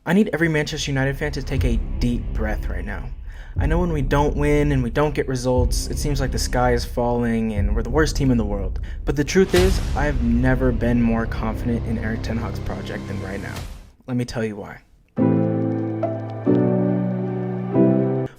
I need every Manchester United fan to take a deep breath right now. I know when we don't win and we don't get results, it seems like the sky is falling and we're the worst team in the world. But the truth is, I have never been more confident in Erik Ten Hag's project than right now. Let me tell you why.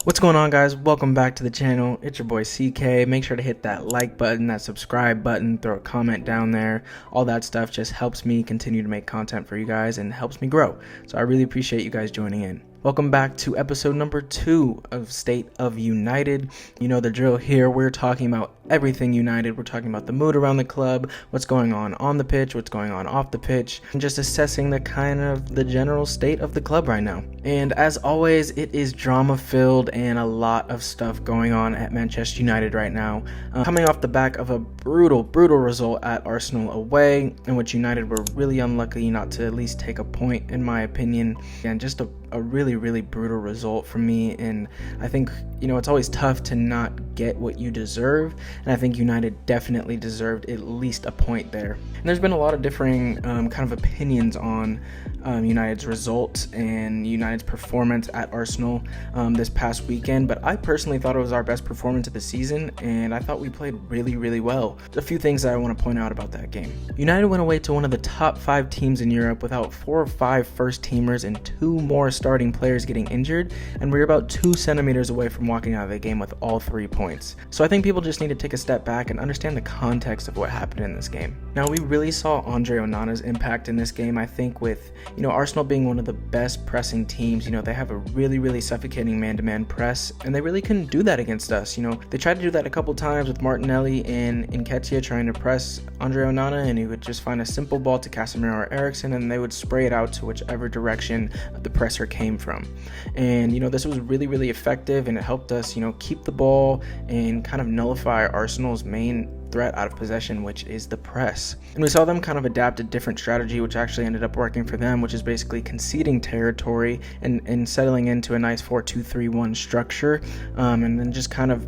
What's going on, guys? Welcome back to the channel. It's your boy CK. Make sure to hit that like button, that subscribe button, throw a comment down there. All that stuff just helps me continue to make content for you guys and helps me grow. So I really appreciate you guys joining in. Welcome back to episode number 2 of State of United. You know the drill here. We're talking about everything United. We're talking about the mood around the club, what's going on the pitch, what's going on off the pitch, and just assessing the general state of the club right now. And as always, it is drama filled and a lot of stuff going on at Manchester United right now. Coming off the back of a brutal result at Arsenal away, in which United were really unlucky not to at least take a point, in my opinion, and just a really brutal result for me. And I think, you know, it's always tough to not get what you deserve, and I think United definitely deserved at least a point there. And there's been a lot of differing kind of opinions on United's result and United's performance at Arsenal this past weekend, but I personally thought it was our best performance of the season, and I thought we played really well. A few things that I want to point out about that game. United went away to one of the top 5 teams in Europe without 4 or 5 first teamers and 2 more starting players getting injured, and we're about 2 centimeters away from walking out of the game with all 3 points. So I think people just need to take a step back and understand the context of what happened in this game. Now, we really saw Andre Onana's impact in this game. I think with, you know, Arsenal being one of the best pressing teams, you know, they have a really suffocating man-to-man press, and they really couldn't do that against us. You know, they tried to do that a couple times with Martinelli and Nketiah trying to press Andre Onana, and he would just find a simple ball to Casemiro or Eriksen, and they would spray it out to whichever direction the presser came from. And, you know, this was really effective, and it helped us, you know, keep the ball and kind of nullify Arsenal's main threat out of possession, which is the press. And we saw them kind of adapt a different strategy, which actually ended up working for them, which is basically conceding territory and settling into a nice 4-2-3-1 structure, and then just kind of,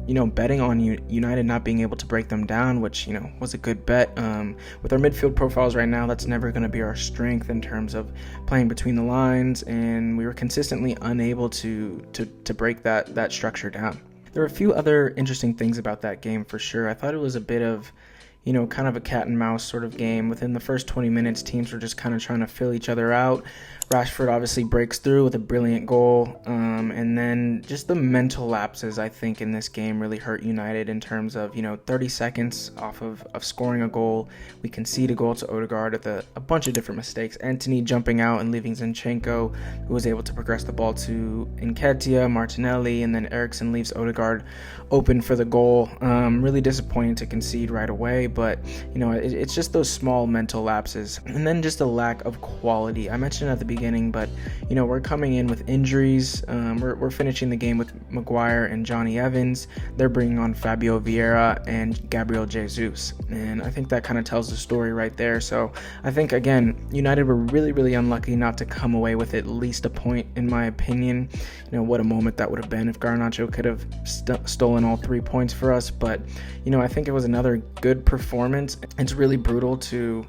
you know, betting on United not being able to break them down, which, you know, was a good bet. With our midfield profiles right now, that's never going to be our strength in terms of playing between the lines, and we were consistently unable to break that structure down. There were a few other interesting things about that game for sure. I thought it was a bit of, you know, kind of a cat and mouse sort of game. Within the first 20 minutes, teams were just kind of trying to fill each other out. Rashford obviously breaks through with a brilliant goal, and then just the mental lapses, I think, in this game really hurt United in terms of, you know, 30 seconds off of scoring a goal. We concede a goal to Odegaard with a bunch of different mistakes. Antony jumping out and leaving Zinchenko, who was able to progress the ball to Nketiah, Martinelli, and then Eriksen leaves Odegaard open for the goal. Really disappointing to concede right away, but, you know, it's just those small mental lapses. And then just a lack of quality. I mentioned at the beginning, but, you know, we're coming in with injuries. We're finishing the game with Maguire and Johnny Evans. They're bringing on Fabio Vieira and Gabriel Jesus, and I think that kind of tells the story right there. So I think, again, United were really unlucky not to come away with at least a point, in my opinion. You know, what a moment that would have been if Garnacho could have stolen all 3 points for us. But, you know, I think it was another good performance. It's really brutal to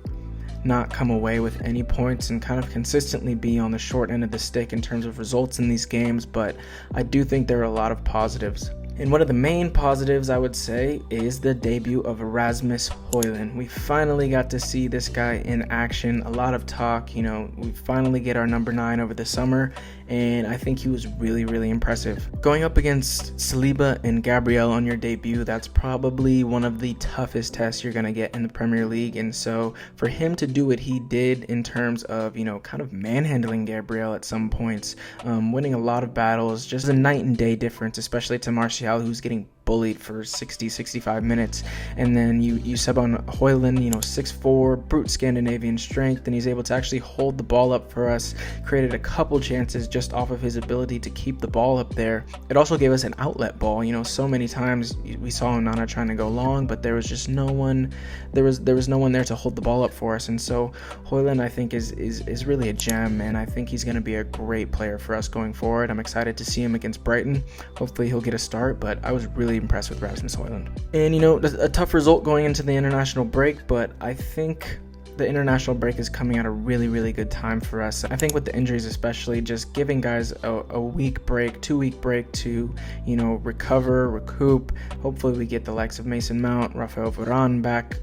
not come away with any points and kind of consistently be on the short end of the stick in terms of results in these games, but I do think there are a lot of positives. And one of the main positives, I would say, is the debut of Rasmus Højlund. We finally got to see this guy in action. A lot of talk, you know, we finally get our number 9 over the summer, and I think he was really impressive. Going up against Saliba and Gabriel on your debut, that's probably one of the toughest tests you're going to get in the Premier League, and so for him to do what he did in terms of, you know, kind of manhandling Gabriel at some points, winning a lot of battles, just a night and day difference, especially to Martial, who's getting bullied for 60-65 minutes, and then you sub on Højlund, you know, 6'4", brute Scandinavian strength, and he's able to actually hold the ball up for us, created a couple chances just off of his ability to keep the ball up there. It also gave us an outlet ball. You know, so many times we saw Onana trying to go long, but there was just no one, there was no one there to hold the ball up for us, and so Højlund, I think, is really a gem, and I think he's going to be a great player for us going forward. I'm excited to see him against Brighton. Hopefully he'll get a start, but I was really impressed with Rasmus Højlund. And, you know, a tough result going into the international break, but I think the international break is coming at a really good time for us. I think with the injuries especially, just giving guys a week break, 2-week break to, recover, recoup. Hopefully we get the likes of Mason Mount, Rafael Varane back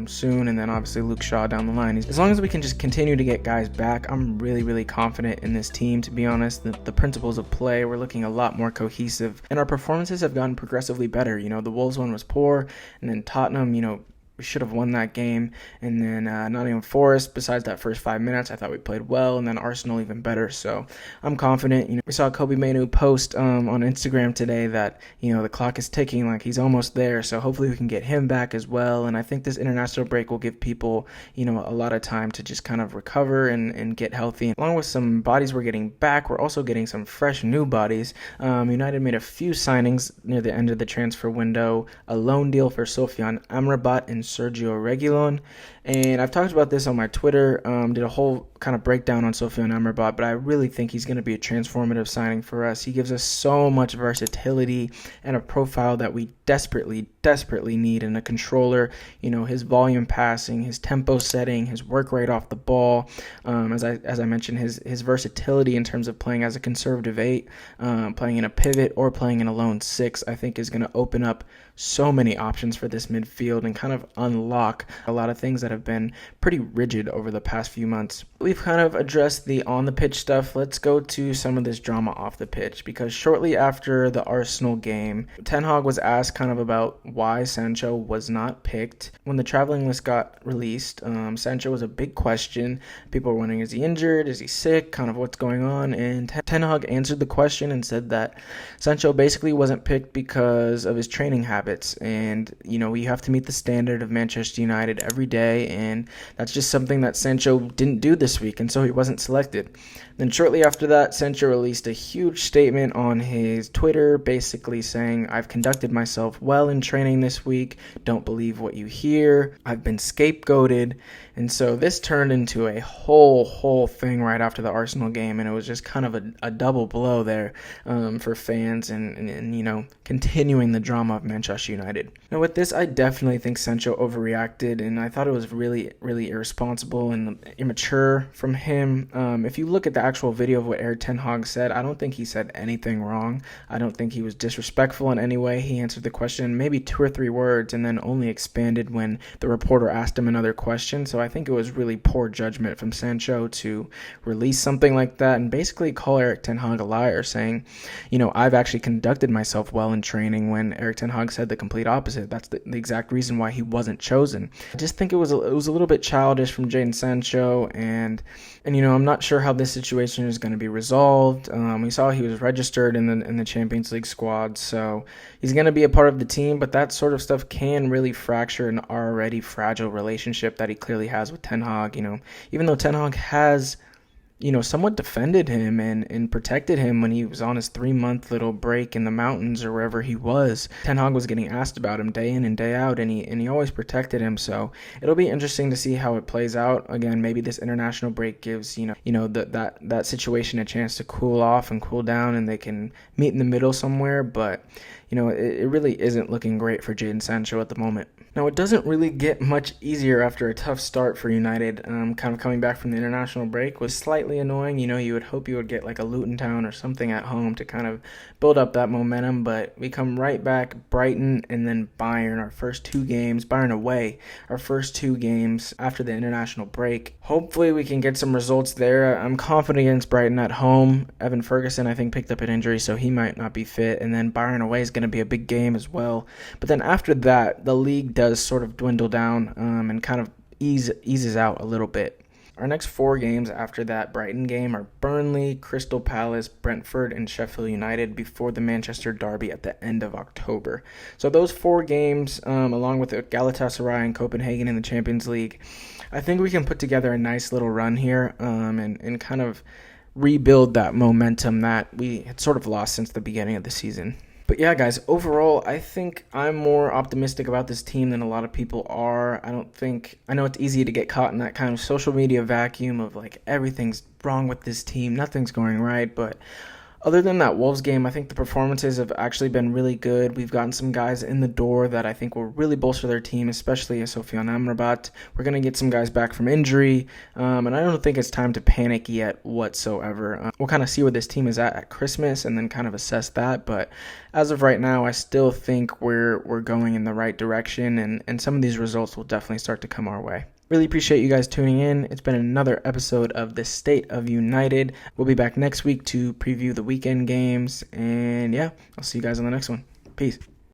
soon, and then obviously Luke Shaw down the line. As long as we can just continue to get guys back, I'm really confident in this team, to be honest. The principles of play, we're looking a lot more cohesive, and our performances have gotten progressively better. The Wolves one was poor, and then Tottenham, we should have won that game. And then Nottingham Forest, besides that first 5 minutes, I thought we played well. And then Arsenal even better. So I'm confident. We saw Kobe Mainoo post on Instagram today that, the clock is ticking, like he's almost there. So hopefully we can get him back as well. And I think this international break will give people, a lot of time to just kind of recover and get healthy. And along with some bodies we're getting back, we're also getting some fresh new bodies. United made a few signings near the end of the transfer window. A loan deal for Sofiane Amrabat and Sergio Reguilon, and I've talked about this on my Twitter, did a whole kind of breakdown on Sofiane Amrabat, but I really think he's going to be a transformative signing for us. He gives us so much versatility and a profile that we desperately need in a controller. His volume passing, his tempo setting, his work rate off the ball, as I mentioned, his versatility in terms of playing as a conservative 8, playing in a pivot or playing in a lone 6, I think is going to open up so many options for this midfield and kind of unlock a lot of things that have been pretty rigid over the past few months. We've kind of addressed the on the pitch stuff. Let's go to some of this drama off the pitch, because shortly after the Arsenal game, Ten Hag was asked kind of about why Sancho was not picked. When the traveling list got released, Sancho was a big question. People were wondering, is he injured? Is he sick? Kind of what's going on? And Ten Hag answered the question and said that Sancho basically wasn't picked because of his training habits. And, you have to meet the standard of Manchester United every day. And that's just something that Sancho didn't do this week. And so he wasn't selected. Then shortly after that, Sancho released a huge statement on his Twitter, basically saying, I've conducted myself well in training this week. Don't believe what you hear. I've been scapegoated. And so this turned into a whole thing right after the Arsenal game. And it was just kind of a double blow there for fans and continuing the drama of Manchester United. Now with this, I definitely think Sancho overreacted. And I thought it was really irresponsible and immature from him. If you look at the actual video of what Erik Ten Hag said, I don't think he said anything wrong. I don't think he was disrespectful in any way. He answered the question maybe 2 or 3 words and then only expanded when the reporter asked him another question. So I think it was really poor judgment from Sancho to release something like that and basically call Erik Ten Hag a liar, saying, I've actually conducted myself well in training, when Erik Ten Hag said the complete opposite. That's the exact reason why he wasn't chosen. I just think it was a little bit childish from Jadon Sancho, and I'm not sure how this situation is going to be resolved. We saw he was registered in the Champions League squad, so he's going to be a part of the team, but that sort of stuff can really fracture an already fragile relationship that he clearly has with Ten Hag. Even though Ten Hag has somewhat defended him and protected him when he was on his 3-month little break in the mountains or wherever he was. Ten Hag was getting asked about him day in and day out, and he always protected him. So it'll be interesting to see how it plays out. Again, maybe this international break gives that situation a chance to cool off and cool down, and they can meet in the middle somewhere. But it really isn't looking great for Jadon Sancho at the moment. Now, it doesn't really get much easier after a tough start for United. Kind of coming back from the international break was slightly annoying. You would hope you would get like a Luton Town or something at home to kind of build up that momentum, but we come right back, Brighton and then Bayern, our first 2 games, Bayern away, our first 2 games after the international break. Hopefully we can get some results there. I'm confident against Brighton at home. Evan Ferguson, I think, picked up an injury, so he might not be fit, and then Bayern away is going to be a big game as well. But then after that, the league does sort of dwindle down and kind of eases out a little bit. Our next 4 games after that Brighton game are Burnley, Crystal Palace, Brentford, and Sheffield United before the Manchester derby at the end of October. So those 4 games, along with Galatasaray and Copenhagen in the Champions League, I think we can put together a nice little run here and kind of rebuild that momentum that we had sort of lost since the beginning of the season. But yeah, guys, overall, I think I'm more optimistic about this team than a lot of people are. I know it's easy to get caught in that kind of social media vacuum of like everything's wrong with this team, nothing's going right, but Other than that Wolves game, I think the performances have actually been really good. We've gotten some guys in the door that I think will really bolster their team, especially Sofiane Amrabat. We're going to get some guys back from injury, and I don't think it's time to panic yet whatsoever. We'll kind of see where this team is at Christmas and then kind of assess that, but as of right now, I still think we're going in the right direction, and some of these results will definitely start to come our way. Really appreciate you guys tuning in. It's been another episode of the State of United. We'll be back next week to preview the weekend games. And yeah, I'll see you guys on the next one. Peace.